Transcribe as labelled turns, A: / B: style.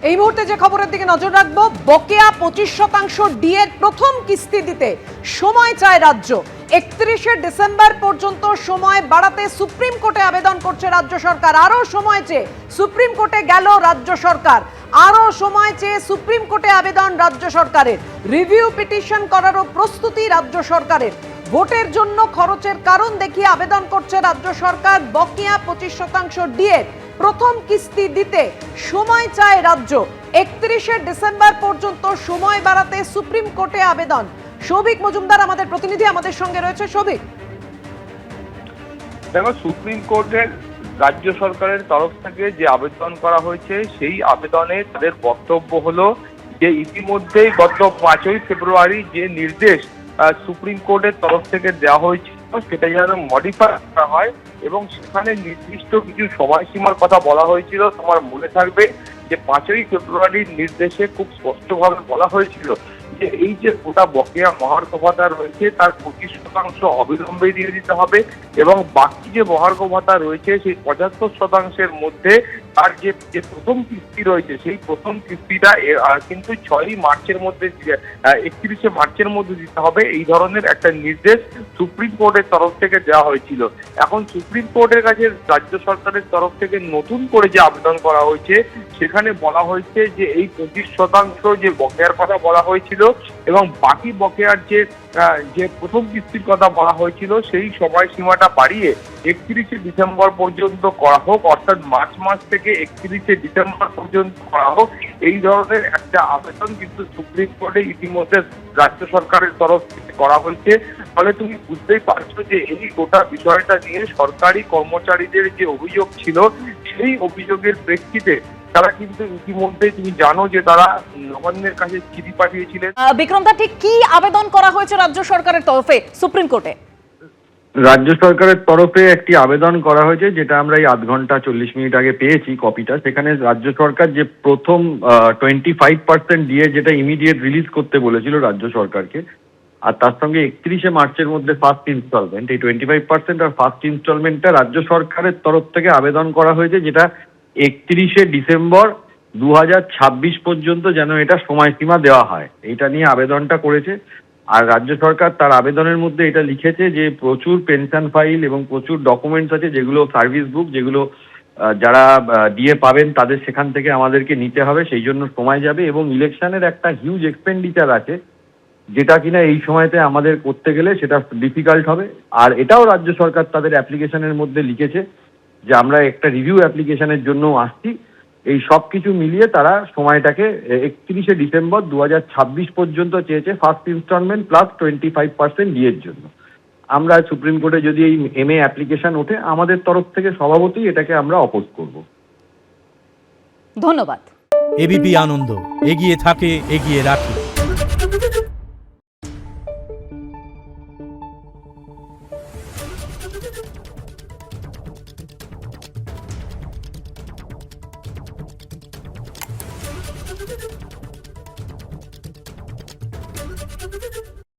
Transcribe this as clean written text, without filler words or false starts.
A: এই মুহূর্তে যে খবরের দিকে নজর রাখবো, বকেয়া 25% ডিএর প্রথম কিস্তি দিতে সময় চায় রাজ্য। 31শে ডিসেম্বর পর্যন্ত সময় বাড়াতে সুপ্রিম কোর্টে আবেদন করছে রাজ্য সরকার। আরো সময় চেয়ে সুপ্রিম কোর্টে গেল রাজ্য সরকার, আরো সময় চেয়ে সুপ্রিম কোর্টে আবেদন রাজ্য সরকারের। রিভিউ পিটিশন করারও প্রস্তুতি রাজ্য সরকারের। ভোটের জন্য খরচের কারণ দেখিয়ে আবেদন করছে রাজ্য সরকার। বকেয়া 25% ডিএর প্রথম কিস্তি দিতে সময় চায় রাজ্য। 31শে ডিসেম্বর পর্যন্ত সময় বাড়াতে সুপ্রিম কোর্টে আবেদন। সৌভিক মজুমদার আমাদের প্রতিনিধি আমাদের সঙ্গে রয়েছে। সৌভিক,
B: দেখো, সুপ্রিম কোর্টের রাজ্য সরকারের তরফ থেকে যে আবেদন করা হয়েছে সেই আবেদনে তাদের বক্তব্য হলো যে ইতিমধ্যেই গত 5ই ফেব্রুয়ারি যে নির্দেশ সুপ্রিম কোর্টের তরফ থেকে দেওয়া হয়েছিল সেটা যেন মডিফাই করা হয় এবং সেখানে নির্দিষ্ট কিছু সময়সীমার কথা বলা হয়েছিল। তোমার মনে থাকবে যে 5ই ফেব্রুয়ারির নির্দেশে খুব স্পষ্টভাবে বলা হয়েছিল যে এই যে গোটা বকেয়া মহার্ঘ ভাতা রয়েছে তার 25% অবিলম্বে দিয়ে দিতে হবে এবং বাকি যে মহার্ঘ ভাতা রয়েছে সেই 75%-এর মধ্যে তার যে প্রথম কিস্তি রয়েছে সেই প্রথম কিস্তিটা কিন্তু 6ই মার্চের মধ্যে 31শে মার্চের মধ্যে দিতে হবে। এই ধরনের একটা নির্দেশ সুপ্রিম কোর্টের তরফ থেকে দেওয়া হয়েছিল। এখন সুপ্রিম কোর্টের কাছে রাজ্য সরকারের তরফ থেকে নতুন করে যে আবেদন করা হয়েছে সেখানে বলা হয়েছে যে এই 25% যে বকেয়ার কথা বলা হয়েছিল এবং বাকি বকেয়ার যে প্রথম কিস্তির কথা বলা হয়েছিল সেই সময়সীমাটা বাড়িয়ে 31শে ডিসেম্বর পর্যন্ত করা হোক, অর্থাৎ মার্চ মাস থেকে 31শে ডিসেম্বর পর্যন্ত করা হোক। এই ধরনের একটা আবেদন কিন্তু সুপ্রিম কোর্টে ইতিমধ্যে রাজ্য সরকারের তরফ থেকে করা হয়েছে। ফলে তুমি বুঝতেই পারছো যে এই গোটা বিষয়টা নিয়ে সরকারি কর্মচারীদের যে অভিযোগ ছিল সেই অভিযোগের প্রেক্ষিতে তারা কিন্তু ইতিমধ্যে তুমি জানো যে তারা নবান্নের কাছে চিঠি পাঠিয়েছিলেন।
C: বিক্রমদা, ঠিক কি আবেদন করা হয়েছে রাজ্য সরকারের তরফে সুপ্রিম কোর্টে?
D: রাজ্য সরকারের তরফে একটি আবেদন করা হয়েছে যেটা আমরা এই 0.5 ঘন্টা 40 মিনিট আগে পেয়েছি কপিটা। সেখানে রাজ্য সরকার যে প্রথম 25% দিয়ে যেটা ইমিডিয়েট রিলিজ করতে বলেছিল রাজ্য সরকারকে, আর তার সঙ্গে 31শে মার্চের মধ্যে ফার্স্ট ইনস্টলমেন্ট, এই 25% আর ফার্স্ট ইনস্টলমেন্টটা রাজ্য সরকারের তরফ থেকে আবেদন করা হয়েছে যেটা 31শে ডিসেম্বর 2026 পর্যন্ত যেন এটা সময়সীমা দেওয়া হয়, এইটা নিয়ে আবেদনটা করেছে। আর রাজ্য সরকার তার আবেদনের মধ্যে এটা লিখেছে যে প্রচুর পেনশন ফাইল এবং প্রচুর ডকুমেন্টস আছে যেগুলো সার্ভিস বুক, যেগুলো যারা দিয়ে পাবেন তাদের সেখান থেকে আমাদেরকে নিতে হবে, সেই জন্য সময় যাবে এবং ইলেকশনের একটা হিউজ এক্সপেন্ডিচার আছে যেটা কিনা এই সময়তে আমাদের করতে গেলে সেটা ডিফিকাল্ট হবে। আর এটাও রাজ্য সরকার তাদের অ্যাপ্লিকেশনের মধ্যে লিখেছে যে আমরা একটা রিভিউ অ্যাপ্লিকেশনের জন্য আসছি। এই সব কিছু মিলিয়ে তারা সময়টাকে 31শে ডিসেম্বর 2026 পর্যন্ত চেয়েছে ফার্স্ট ইনস্টলমেন্ট প্লাস 25% ডিএর জন্য। আমরা সুপ্রিম কোর্টে যদি এই এমএ অ্যাপ্লিকেশন ওঠে আমাদের তরফ থেকে স্বভাবতই এটাকে আমরা অপোজ করব।
C: ধন্যবাদ।
E: এবিপি আনন্দ, এগিয়ে থাকে, এগিয়ে রাখে।
F: Thank you.